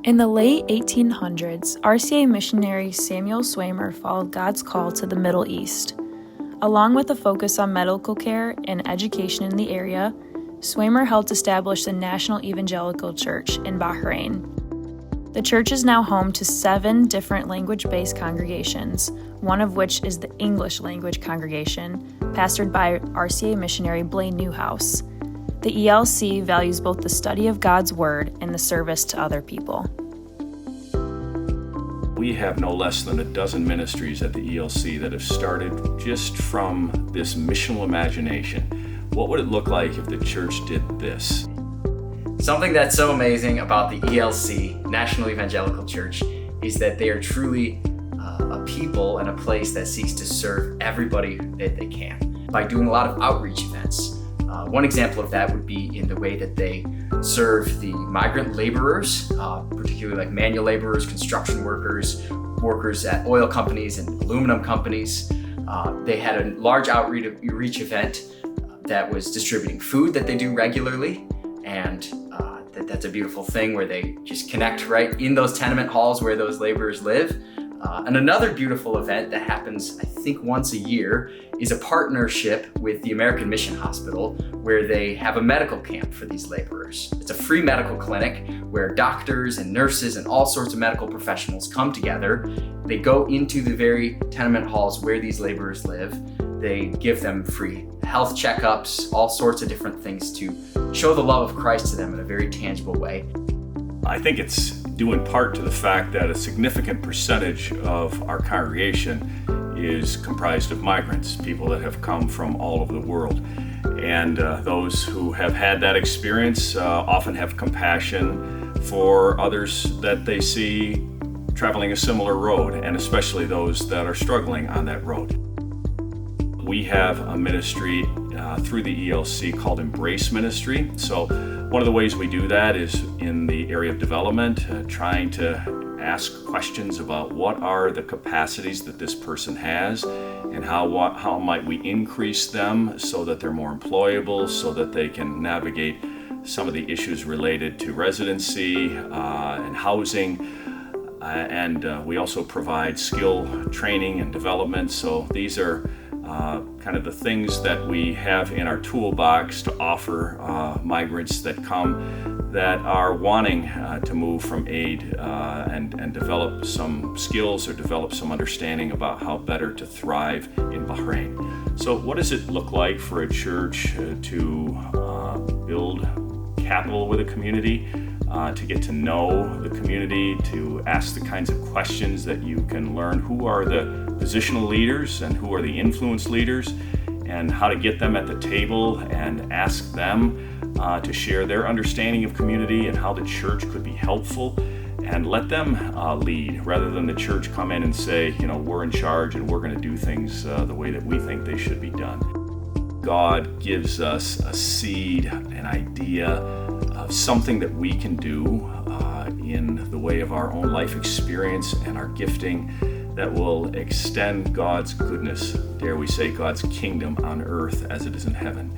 In the late 1800s, RCA missionary Samuel Swamer followed God's call to the Middle East. Along with a focus on medical care and education in the area, Swamer helped establish the National Evangelical Church in Bahrain. The church is now home to 7 different language-based congregations, one of which is the English language congregation, pastored by RCA missionary Blaine Newhouse. The ELC values both the study of God's Word and the service to other people. We have no less than a dozen ministries at the ELC that have started just from this missional imagination. What would it look like if the church did this? Something that's so amazing about the ELC, National Evangelical Church, is that they are truly a people and a place that seeks to serve everybody that they can by doing a lot of outreach events. One example of that would be in the way that they serve the migrant laborers, particularly like manual laborers, construction workers, workers at oil companies and aluminum companies. They had a large outreach event that was distributing food that they do regularly, and that's a beautiful thing where they just connect right in those tenement halls where those laborers live. And another beautiful event that happens, I think, once a year is a partnership with the American Mission Hospital where they have a medical camp for these laborers. It's a free medical clinic where doctors and nurses and all sorts of medical professionals come together. They go into the very tenement halls where these laborers live. They give them free health checkups, all sorts of different things to show the love of Christ to them in a very tangible way. I think it's due in part to the fact that a significant percentage of our congregation is comprised of migrants, people that have come from all over the world. And those who have had that experience often have compassion for others that they see traveling a similar road, and especially those that are struggling on that road. We have a ministry through the ELC called Embrace Ministry. So one of the ways we do that is in the area of development, trying to ask questions about what are the capacities that this person has and how might we increase them so that they're more employable, so that they can navigate some of the issues related to residency and housing. And we also provide skill training and development. So these are kind of the things that we have in our toolbox to offer migrants that come that are wanting to move from aid and develop some skills or develop some understanding about how better to thrive in Bahrain. So what does it look like for a church to build capital with a community, to get to know the community, to ask the kinds of questions that you can learn who are the positional leaders and who are the influence leaders, and how to get them at the table and ask them to share their understanding of community and how the church could be helpful, and let them lead rather than the church come in and say, we're in charge and we're going to do things the way that we think they should be done. God gives us a seed, an idea of something that we can do in the way of our own life experience and our gifting that will extend God's goodness, dare we say God's kingdom on earth as it is in heaven.